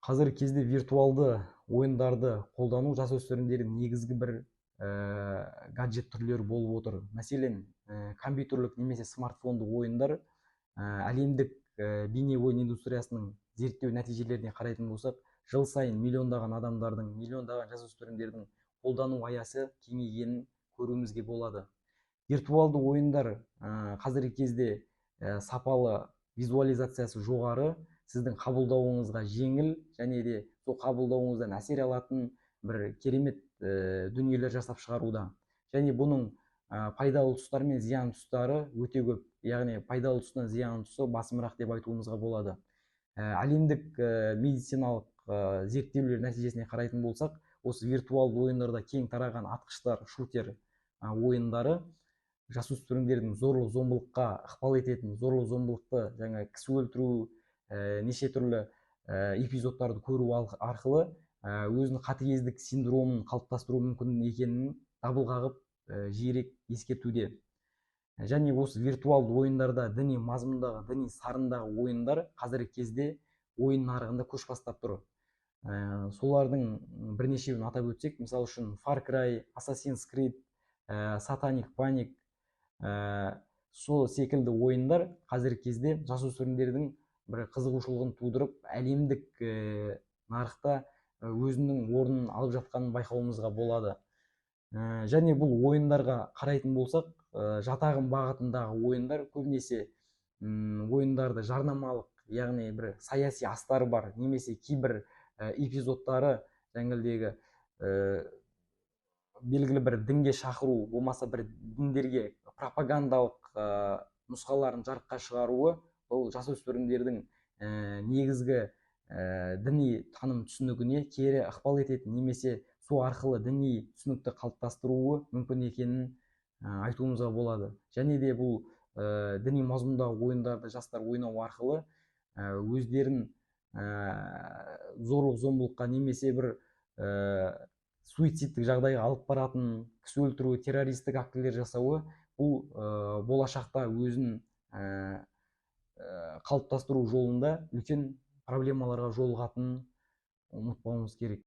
Қазіргі кезде виртуалды ойындарды қолдану жасөспірімдердің негізгі бір гаджет түрлері болып отыр. Мәселен, компьютерлік немесе смартфонды ойындар әлемдік бейне ойын индустриясының зерттеу нәтижелеріне қарайтын болсақ, жыл сайын миллиондаған адамдардың, миллиондаған жасөспірімдердің қолдану аясы кеңейгенін көруімізге болады. Виртуалды ойындар қазіргі кезде сапалы, визуализациясы жоғары, сіздің қабылдауыңызға жеңіл және де сол қабылдауыңыздан әсер алатын бір керемет дүниелер жасап шығаруда. Және бұның пайдалы тұстары мен зиян тұстары өте көп. Яғни пайдалы тұсынан зиян тұсы басымырақ деп айтуымызға болады. Әлемдік медициналық зерттеулер нәтижесіне қарайтын болсақ, осы виртуалды ойындарда кең тараған атқыштар, шутер ойындары жасөспірімдердің зорлық зомбылыққа ықпал ететін, зорлық зомбылықты жаңа кісі өлтіру, неше түрлі эпизодтарды көру арқылы өзінің қатыгездік синдромын қалыптастыру мүмкін екенін дабыл қағып жиірек ескертуде. Және осы виртуалды ойындарда діни мазмұндағы, діни сарындағы ойындар қазіргі кезде ойын нарығында көш бастап тұр. Солардың бірнешеуін атап өтсек, мысалы үшін Far Cry, Assassin's Creed, Satanic Panic, сол секілді ойындар қазіргі кезде жасөспірімдердің бір қызығушылығын тудырып, әлемдік нарықта өзінің орнын алып жатқанын байқауымызға болады. Және бұл ойындарға қарайтын болсақ, жатағын бағытындағы ойындар көбінесе ойындарды жарнамалық, яғни бір саяси астары бар, немесе кейбір эпизодтары жаңағыдегі белгілі бір дінге шақыру, болмаса бір діндерге пропагандалық нұсқаларын жарыққа шығаруы, бұл жасөспірімдердің негізгі діни таным түсінігіне кері ықпал ететін, немесе сол арқылы діни түсінікті қалыптастыруы мүмкін екенін айтуымызға болады. Және де бұл діни мазмұндағы ойындарды жастар ойнау арқылы өздерін зорлық зомбылыққа немесе бір суицидтік жағдайға алып баратын, кісі өлтіру, террористік актілер жасауы, бұл болашақта өзін қалыптастыру жолында үлкен проблемаларға жолығатынын ұмытпауымыз керек.